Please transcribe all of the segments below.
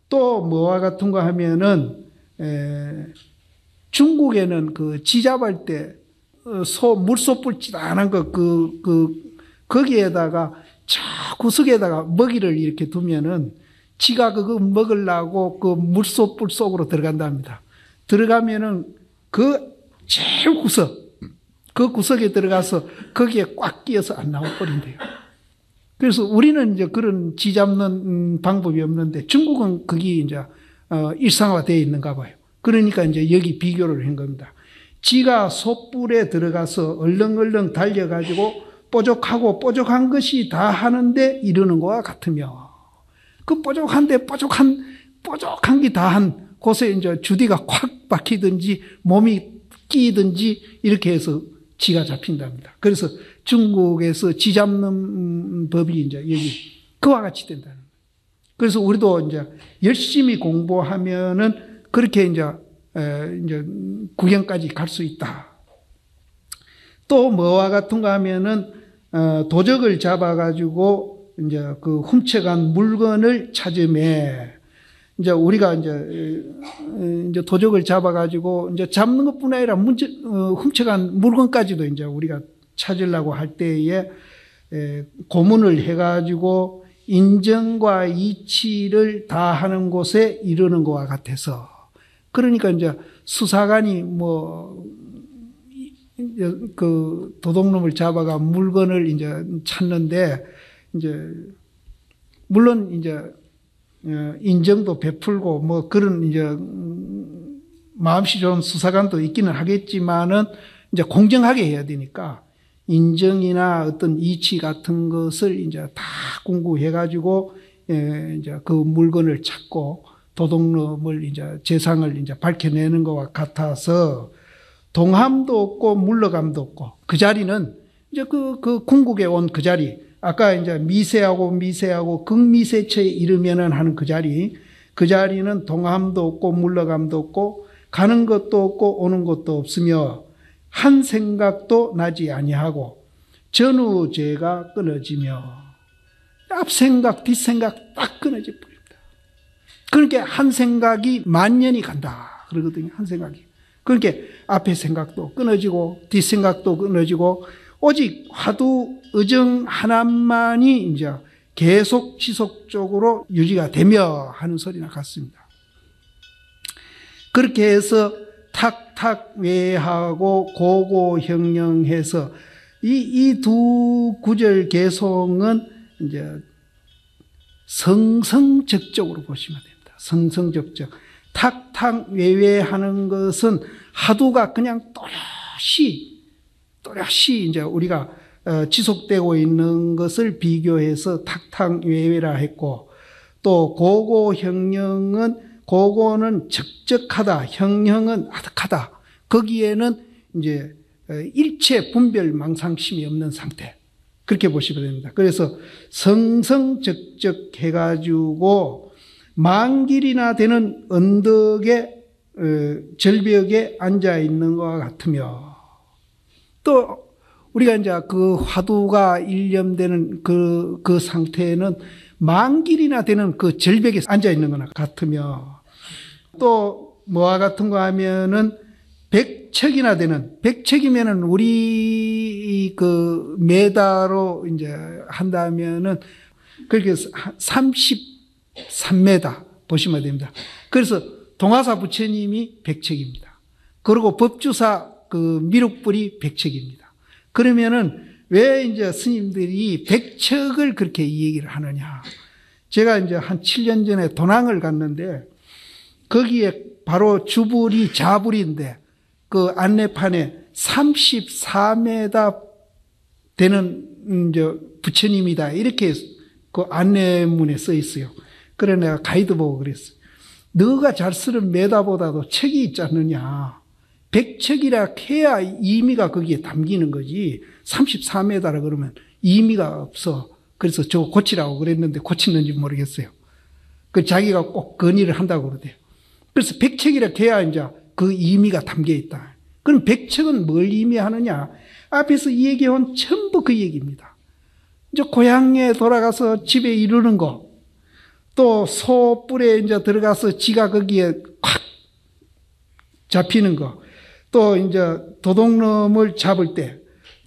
또 뭐와 같은 거 하면은 중국에는 그 지잡을 때 물소불 찌단한 거 거기에다가 저 구석에다가 먹이를 이렇게 두면은 지가 그거 먹으려고 그 물소불 속으로 들어간답니다. 들어가면은 그 제일 그 구석에 들어가서 거기에 꽉 끼어서 안 나와버린대요. 그래서 우리는 이제 그런 쥐 잡는 방법이 없는데 중국은 그게 이제 일상화되어 있는가 봐요. 그러니까 이제 여기 비교를 한 겁니다. 쥐가 솥불에 들어가서 얼렁얼렁 달려가지고 뽀족한 것이 다 하는데 이러는 것과 같으며, 그 뽀족한 게 다 한 곳에 이제 주디가 콱 박히든지 몸이 끼든지 이렇게 해서 쥐가 잡힌답니다. 그래서 중국에서 쥐 잡는 법이 이제 여기 그와 같이 된다는 거예요. 그래서 우리도 이제 열심히 공부하면은 그렇게 이제 구경까지 갈 수 있다. 또 뭐와 같은가 하면은 도적을 잡아가지고 이제 그 훔쳐간 물건을 찾으매, 이제 우리가 이제 도적을 잡아가지고 이제 잡는 것뿐 아니라 훔쳐간 물건까지도 이제 우리가 찾으려고 할 때에 고문을 해가지고 인정과 이치를 다 하는 곳에 이르는 것과 같아서, 그러니까 이제 수사관이 그 도둑놈을 잡아가 물건을 이제 찾는데, 이제 물론 이제 인정도 베풀고 뭐 그런 이제 마음씨 좋은 수사관도 있기는 하겠지만은 이제 공정하게 해야 되니까 인정이나 어떤 이치 같은 것을 이제 다 공부해가지고 이제 그 물건을 찾고 도둑놈을 이제 재상을 이제 밝혀내는 것과 같아서, 동함도 없고 물러감도 없고, 그 자리는 이제 그 궁극에 온 그 자리, 아까 이제 미세하고 극미세처에 이르면은 하는 그 자리는 동함도 없고 물러감도 없고 가는 것도 없고 오는 것도 없으며 한 생각도 나지 아니하고 전후제가 끊어지며, 앞생각 뒷생각 딱 끊어져 버립니다. 그러니까 한 생각이 만년이 간다 그러거든요. 한 생각이. 그러니까 앞에 생각도 끊어지고 뒷생각도 끊어지고 오직 화두 의정 하나만이 이제 계속 지속적으로 유지가 되며 하는 소리나 같습니다. 그렇게 해서 탁탁 외하고 고고형령해서 이 두 구절 개송은 이제 성성적적으로 보시면 됩니다. 성성적적. 탁탁 외외하는 것은 화두가 그냥 또렷이 이제 우리가 지속되고 있는 것을 비교해서 탁탁 외외라 했고, 또 고고는 적적하다, 형형은 아득하다. 거기에는 이제 일체 분별 망상심이 없는 상태, 그렇게 보시면 됩니다. 그래서 성성적적 해가지고 만길이나 되는 언덕에 절벽에 앉아 있는 것과 같으며, 또 우리가 이제 그 화두가 일념되는 그 상태는 만길이나 되는 그 절벽에 앉아 있는 거나 같으며, 또 뭐와 같은 거 하면은 백척이나 되는, 백척이면은 우리 그 메다로 이제 한다면은 그렇게 33m 보시면 됩니다. 그래서 동화사 부처님이 백척입니다. 그리고 법주사 그 미륵불이 백척입니다. 그러면은 왜 이제 스님들이 백척을 그렇게 이 얘기를 하느냐. 제가 이제 한 7년 전에 도낭을 갔는데 거기에 바로 주불이 자불인데 그 안내판에 34m 되는 이제 부처님이다 이렇게 그 안내문에 써 있어요. 그래 내가 가이드 보고 그랬어. 너가 잘 쓰는 메다보다도 척이 있지 않느냐. 백척이라 해야 의미가 거기에 담기는 거지. 34m라 그러면 의미가 없어. 그래서 저거 고치라고 그랬는데 고치는지 모르겠어요. 그 자기가 꼭 건의를 한다고 그러대요. 그래서 백척이라 해야 이제 그 의미가 담겨 있다. 그럼 백척은 뭘 의미하느냐? 앞에서 얘기한 전부 그 얘기입니다. 이제 고향에 돌아가서 집에 이르는 거, 또 소 뿔에 이제 들어가서 지가 거기에 콱 잡히는 거, 또 이제 도둑놈을 잡을 때,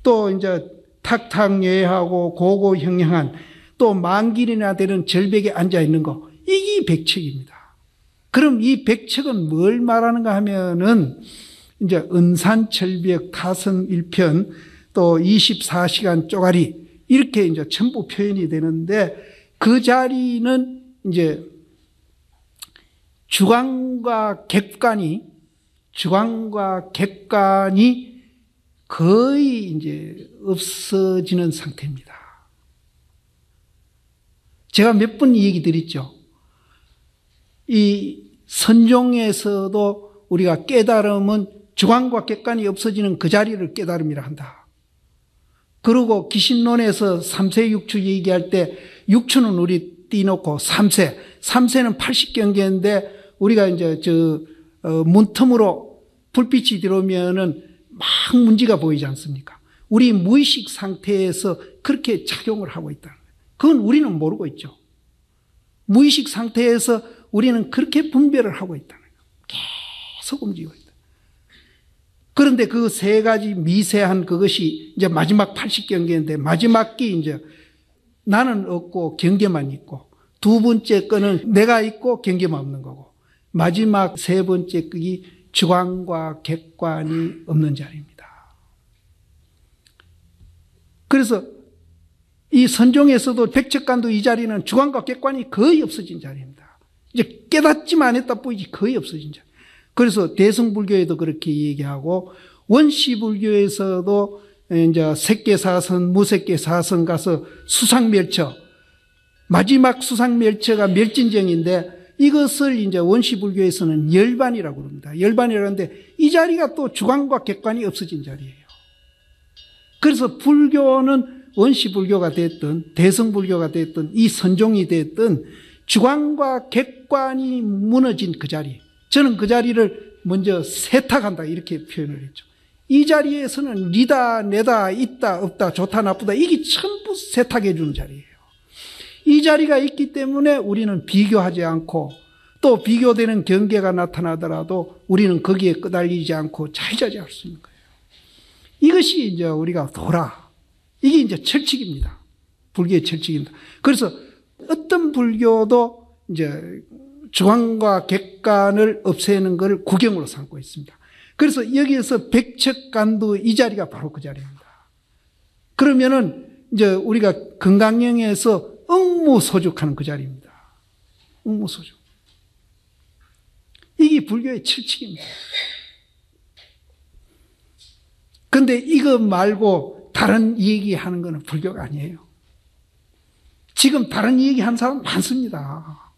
또 이제 탁탁 예하고 고고형형한 또 만길이나 되는 절벽에 앉아 있는 거, 이게 백척입니다. 그럼 이 백척은 뭘 말하는가 하면은 이제 은산철벽 타성 1편 또 24시간 쪼가리 이렇게 이제 전부 표현이 되는데, 그 자리는 이제 주관과 객관이 거의 이제 없어지는 상태입니다. 제가 몇 번 얘기 드렸죠. 이 선종에서도 우리가 깨달음은 주관과 객관이 없어지는 그 자리를 깨달음이라 한다. 그리고 기신론에서 3세 6추 얘기할 때 6추는 우리 띄놓고 3세는 80경계인데 우리가 이제 문틈으로 불빛이 들어오면은 막 문제가 보이지 않습니까? 우리 무의식 상태에서 그렇게 작용을 하고 있다는 거예요. 그건 우리는 모르고 있죠. 무의식 상태에서 우리는 그렇게 분별을 하고 있다는 거예요. 계속 움직이고 있다. 그런데 그 세 가지 미세한 그것이 이제 마지막 80경계인데, 마지막 게 이제 나는 없고 경계만 있고, 두 번째 거는 내가 있고 경계만 없는 거고, 마지막 세 번째 거기 주관과 객관이 없는 자리입니다. 그래서 이 선종에서도 백척간도 이 자리는 주관과 객관이 거의 없어진 자리입니다. 이제 깨닫지만 했다 뿐이지 거의 없어진 자리. 그래서 대승불교에도 그렇게 얘기하고, 원시불교에서도 이제 색계사선, 무색계사선 가서 수상멸처, 마지막 수상멸처가 멸진정인데, 이것을 이제 원시불교에서는 열반이라고 합니다. 열반이라는데 이 자리가 또 주관과 객관이 없어진 자리예요. 그래서 불교는 원시불교가 됐든 대승불교가 됐든 이 선종이 됐든 주관과 객관이 무너진 그 자리, 저는 그 자리를 먼저 세탁한다 이렇게 표현을 했죠. 이 자리에서는 니다, 내다, 있다, 없다, 좋다, 나쁘다 이게 전부 세탁해 주는 자리예요. 이 자리가 있기 때문에 우리는 비교하지 않고, 또 비교되는 경계가 나타나더라도 우리는 거기에 끄달리지 않고 자유자재할 수 있는 거예요. 이것이 이제 우리가 도라, 이게 이제 철칙입니다. 불교의 철칙입니다. 그래서 어떤 불교도 이제 주관과 객관을 없애는 것을 구경으로 삼고 있습니다. 그래서 여기에서 백척간도 이 자리가 바로 그 자리입니다. 그러면은 이제 우리가 건강령에서 응무소죽하는 그 자리입니다. 응무소죽. 이게 불교의 철칙입니다. 그런데 이거 말고 다른 얘기하는 것은 불교가 아니에요. 지금 다른 얘기하는 사람 많습니다.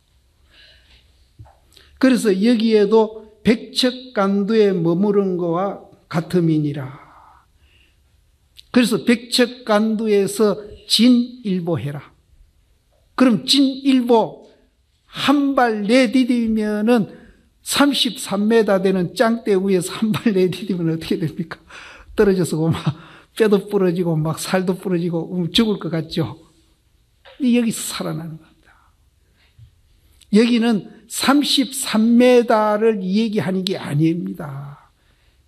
그래서 여기에도 백척간도에 머무른 것과 같음이니라. 그래서 백척간도에서 진일보해라. 그럼 진일보 한 발 내디디면은 33m 되는 짱대 위에서 한 발 내디디면 어떻게 됩니까? 떨어져서 막 뼈도 부러지고 막 살도 부러지고 죽을 것 같죠? 여기서 살아나는 겁니다. 여기는 33m를 얘기하는 게 아닙니다.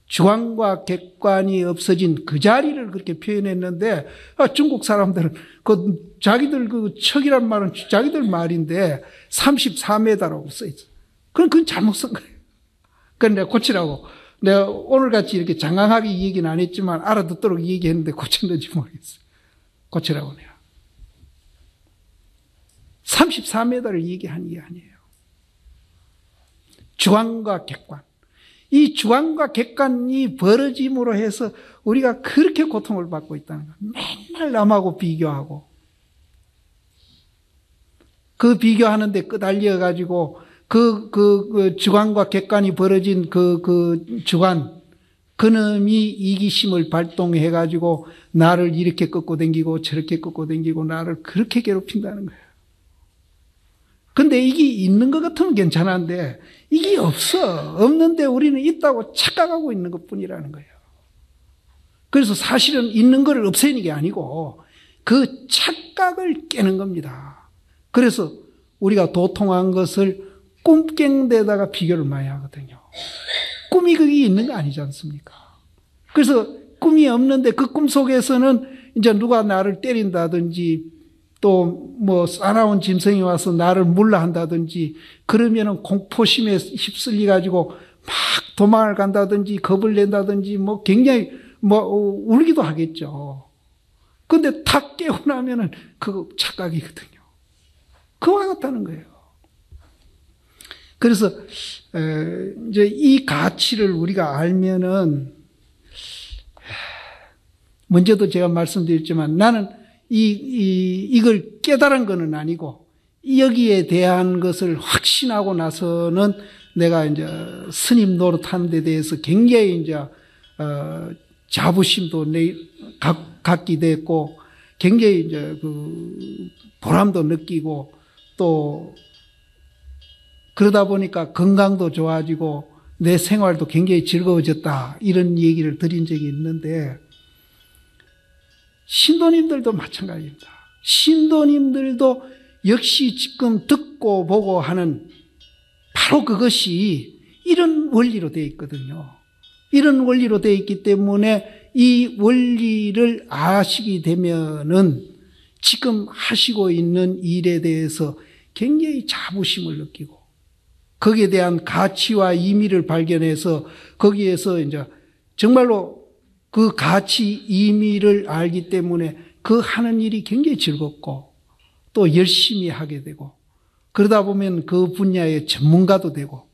주관과 객관이 없어진 그 자리를 그렇게 표현했는데, 중국 사람들은 자기들 척이란 말은 자기들 말인데 34m라고 써있어. 그건 잘못 쓴 거예요. 그건 내가 고치라고. 내가 오늘같이 이렇게 장황하게 얘기는 안 했지만 알아듣도록 얘기했는데 고쳤는지 모르겠어요. 고치라고 내가. 34m를 얘기하는 게 아니에요. 주관과 객관. 이 주관과 객관이 벌어짐으로 해서 우리가 그렇게 고통을 받고 있다는 거예요. 맨날 남하고 비교하고. 그 비교하는데 끄달려가지고 그 주관과 객관이 벌어진 그 주관, 그놈이 이기심을 발동해가지고 나를 이렇게 꺾고 댕기고 저렇게 꺾고 댕기고 나를 그렇게 괴롭힌다는 거예요. 근데 이게 있는 것 같으면 괜찮은데 이게 없는데 우리는 있다고 착각하고 있는 것 뿐이라는 거예요. 그래서 사실은 있는 것을 없애는 게 아니고 그 착각을 깨는 겁니다. 그래서 우리가 도통한 것을 꿈깬 데다가 비교를 많이 하거든요. 꿈이 그게 있는 거 아니지 않습니까? 그래서 꿈이 없는데 그 꿈 속에서는 이제 누가 나를 때린다든지 또 뭐 싸나운 짐승이 와서 나를 물라 한다든지 그러면은 공포심에 휩쓸려 가지고 막 도망을 간다든지 겁을 낸다든지 뭐 굉장히 뭐 울기도 하겠죠. 근데 탁 깨고 나면은 그거 착각이거든요. 그와 같다는 거예요. 그래서 이제 이 가치를 우리가 알면은 먼저도 제가 말씀드렸지만 나는 이걸 깨달은 것은 아니고 여기에 대한 것을 확신하고 나서는 내가 이제 스님 노릇하는 데 대해서 굉장히 이제 자부심도 갖게 됐고 굉장히 이제 그 보람도 느끼고 또 그러다 보니까 건강도 좋아지고 내 생활도 굉장히 즐거워졌다 이런 얘기를 드린 적이 있는데 신도님들도 마찬가지입니다. 신도님들도 역시 지금 듣고 보고 하는 바로 그것이 이런 원리로 되어 있거든요. 이런 원리로 되어 있기 때문에 이 원리를 아시게 되면은 지금 하시고 있는 일에 대해서 굉장히 자부심을 느끼고 거기에 대한 가치와 의미를 발견해서 거기에서 이제 정말로 그 가치, 의미를 알기 때문에 그 하는 일이 굉장히 즐겁고 또 열심히 하게 되고 그러다 보면 그 분야의 전문가도 되고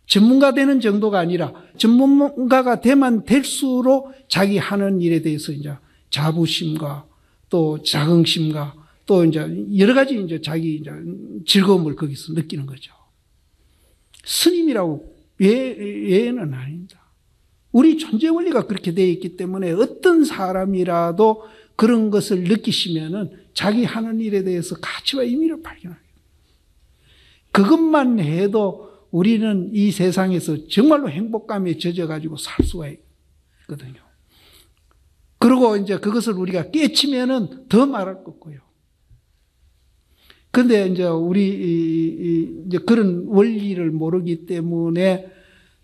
전문가 되는 정도가 아니라 전문가가 되면 될수록 자기 하는 일에 대해서 이제 자부심과 또 자긍심과 또 이제 여러 가지 이제 자기 이제 즐거움을 거기서 느끼는 거죠. 스님이라고 예는 아닙니다. 우리 존재 원리가 그렇게 되어 있기 때문에 어떤 사람이라도 그런 것을 느끼시면은 자기 하는 일에 대해서 가치와 의미를 발견하게 됩니다. 그것만 해도 우리는 이 세상에서 정말로 행복감에 젖어가지고 살 수가 있거든요. 그리고 이제 그것을 우리가 깨치면은 더 말할 것 없고요. 근데 이제 우리 이제 그런 원리를 모르기 때문에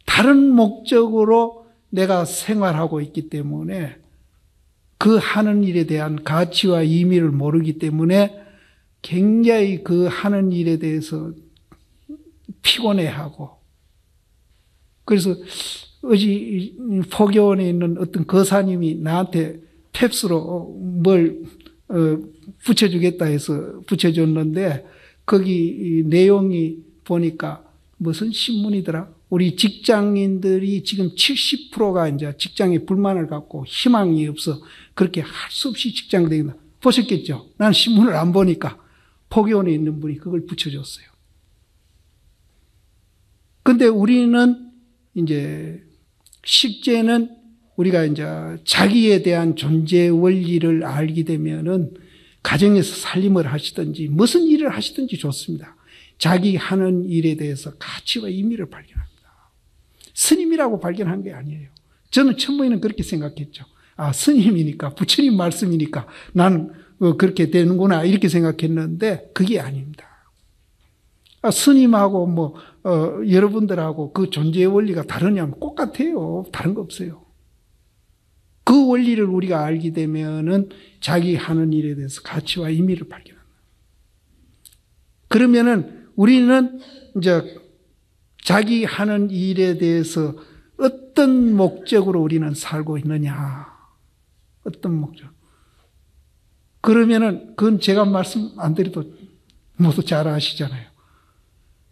다른 목적으로 내가 생활하고 있기 때문에 그 하는 일에 대한 가치와 의미를 모르기 때문에 굉장히 그 하는 일에 대해서 피곤해하고 그래서 어제 포교원에 있는 어떤 거사님이 나한테 펩스로 뭘 붙여주겠다 해서 붙여줬는데 거기 내용이 보니까 무슨 신문이더라? 우리 직장인들이 지금 70%가 이제 직장에 불만을 갖고 희망이 없어 그렇게 할 수 없이 직장 다닌다. 보셨겠죠? 난 신문을 안 보니까 포교원에 있는 분이 그걸 붙여줬어요. 근데 우리는 이제 실제는 우리가 이제 자기에 대한 존재 원리를 알게 되면은 가정에서 살림을 하시든지 무슨 일을 하시든지 좋습니다. 자기 하는 일에 대해서 가치와 의미를 발견합니다. 스님이라고 발견한 게 아니에요. 저는 처음에는 그렇게 생각했죠. 아, 스님이니까, 부처님 말씀이니까 나는 그렇게 되는구나 이렇게 생각했는데 그게 아닙니다. 스님하고 뭐 여러분들하고 그 존재의 원리가 다르냐면 똑같아요. 다른 거 없어요. 그 원리를 우리가 알게 되면은 자기 하는 일에 대해서 가치와 의미를 발견한다. 그러면은 우리는 이제 자기 하는 일에 대해서 어떤 목적으로 우리는 살고 있느냐. 어떤 목적. 그러면은 그건 제가 말씀 안 드려도 모두 잘 아시잖아요.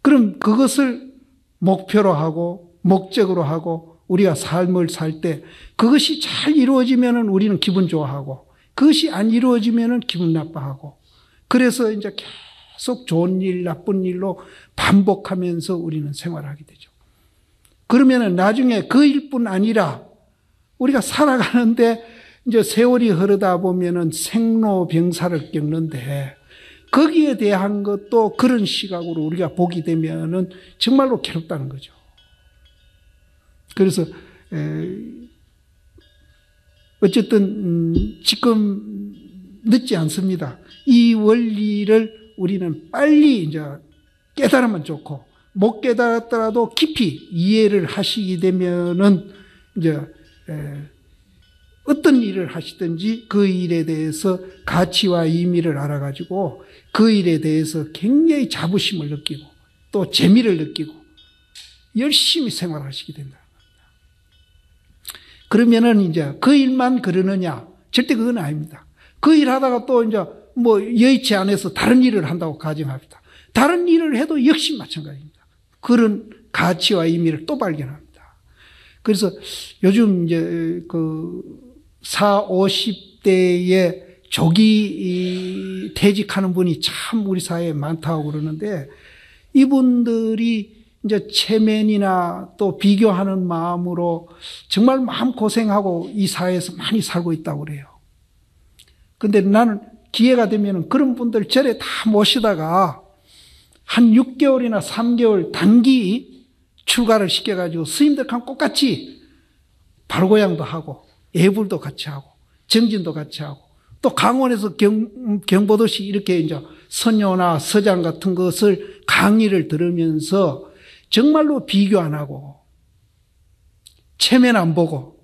그럼 그것을 목표로 하고 목적으로 하고 우리가 삶을 살 때 그것이 잘 이루어지면은 우리는 기분 좋아하고 그것이 안 이루어지면은 기분 나빠하고 그래서 이제 계속 좋은 일, 나쁜 일로 반복하면서 우리는 생활하게 되죠. 그러면은 나중에 그 일뿐 아니라 우리가 살아가는데 이제 세월이 흐르다 보면은 생로병사를 겪는데 거기에 대한 것도 그런 시각으로 우리가 보게 되면은 정말로 괴롭다는 거죠. 그래서 어쨌든 지금 늦지 않습니다. 이 원리를 우리는 빨리 이제 깨달으면 좋고, 못 깨달았더라도 깊이 이해를 하시게 되면은 이제 어떤 일을 하시든지 그 일에 대해서 가치와 의미를 알아가지고 그 일에 대해서 굉장히 자부심을 느끼고 또 재미를 느끼고 열심히 생활하시게 된다. 그러면은 이제 그 일만 그러느냐? 절대 그건 아닙니다. 그 일 하다가 또 이제 뭐 여의치 않아서 다른 일을 한다고 가정합니다. 다른 일을 해도 역시 마찬가지입니다. 그런 가치와 의미를 또 발견합니다. 그래서 요즘 이제 그 40, 50대에 조기 퇴직하는 분이 참 우리 사회에 많다고 그러는데, 이분들이 이제 체면이나 또 비교하는 마음으로 정말 마음고생하고 이 사회에서 많이 살고 있다고 그래요. 근데 나는 기회가 되면 그런 분들 절에 다 모시다가 한 6개월이나 3개월 단기 출가를 시켜가지고 스님들하고 똑같이 발고향도 하고 예불도 같이 하고 정진도 같이 하고 또 강원에서 경보듯이 이렇게 이제 선녀나 서장 같은 것을 강의를 들으면서 정말로 비교 안 하고 체면 안 보고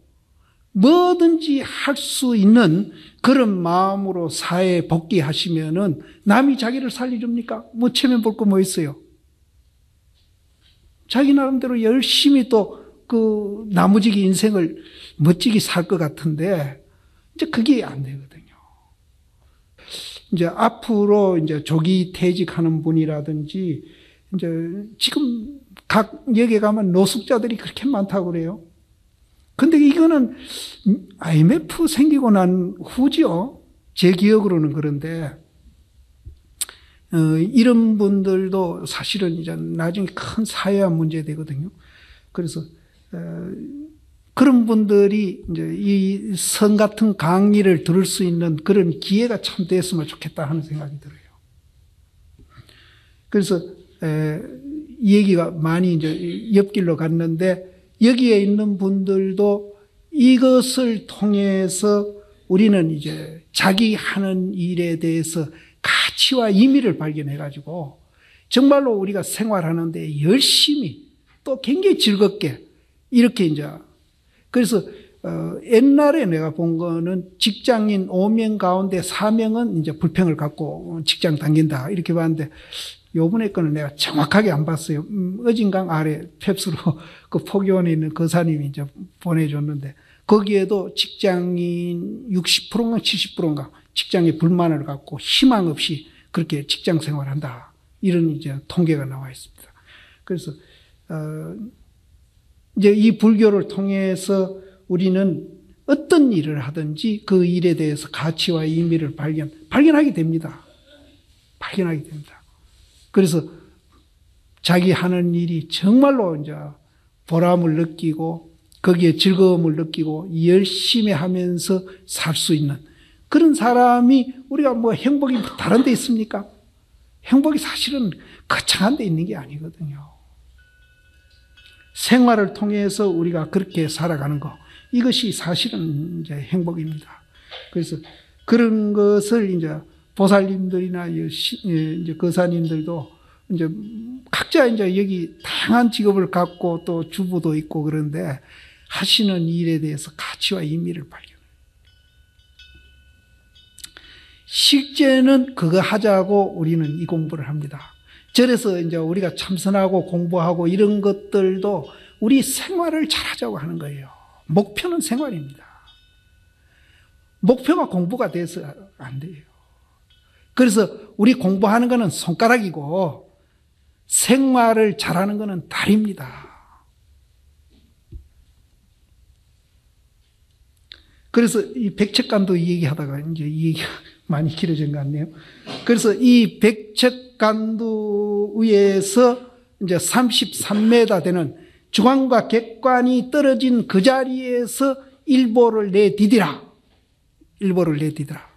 뭐든지 할 수 있는 그런 마음으로 사회에 복귀하시면은 남이 자기를 살려줍니까? 뭐 체면 볼 거 뭐 있어요? 자기 나름대로 열심히 또 그 나무지기 인생을 멋지게 살 것 같은데 이제 그게 안 되거든요. 이제 앞으로 이제 조기 퇴직하는 분이라든지 이제 지금 각 역에 가면 노숙자들이 그렇게 많다고 그래요. 근데 이거는 IMF 생기고 난 후죠. 제 기억으로는 그런데, 이런 분들도 사실은 이제 나중에 큰 사회화 문제 되거든요. 그래서, 그런 분들이 이제 이 선 같은 강의를 들을 수 있는 그런 기회가 참 됐으면 좋겠다 하는 생각이 들어요. 그래서, 이 얘기가 많이 이제 옆길로 갔는데, 여기에 있는 분들도 이것을 통해서 우리는 이제 자기 하는 일에 대해서 가치와 의미를 발견해가지고 정말로 우리가 생활하는데 열심히 또 굉장히 즐겁게 이렇게 이제 그래서 옛날에 내가 본 거는 직장인 5명 가운데 4명은 이제 불평을 갖고 직장 다닌다 이렇게 봤는데 요번에 거는 내가 정확하게 안 봤어요. 어진강 아래 펩스로 그 포교원에 있는 거사님이 이제 보내줬는데 거기에도 직장인 60%인가 70%인가 직장에 불만을 갖고 희망 없이 그렇게 직장 생활한다. 이런 이제 통계가 나와 있습니다. 그래서, 이제 이 불교를 통해서 우리는 어떤 일을 하든지 그 일에 대해서 가치와 의미를 발견하게 됩니다. 발견하게 됩니다. 그래서 자기 하는 일이 정말로 이제 보람을 느끼고 거기에 즐거움을 느끼고 열심히 하면서 살 수 있는 그런 사람이 우리가 뭐 행복이 다른 데 있습니까? 행복이 사실은 거창한 데 있는 게 아니거든요. 생활을 통해서 우리가 그렇게 살아가는 거 이것이 사실은 이제 행복입니다. 그래서 그런 것을 이제 보살님들이나 이제 거사님들도 이제 각자 이제 여기 다양한 직업을 갖고 또 주부도 있고 그런데 하시는 일에 대해서 가치와 의미를 발견해요. 실제는 그거 하자고 우리는 이 공부를 합니다. 절에서 이제 우리가 참선하고 공부하고 이런 것들도 우리 생활을 잘하자고 하는 거예요. 목표는 생활입니다. 목표가 공부가 돼서 안 돼요. 그래서 우리 공부하는 거는 손가락이고 생활을 잘하는 거는 다리입니다. 그래서 이 백척간도 이 얘기하다가 이제 이 얘기가 많이 길어진 것 같네요. 그래서 이 백척간도 위에서 이제 33m 되는 주관과 객관이 떨어진 그 자리에서 일보를 내디디라. 일보를 내디디라.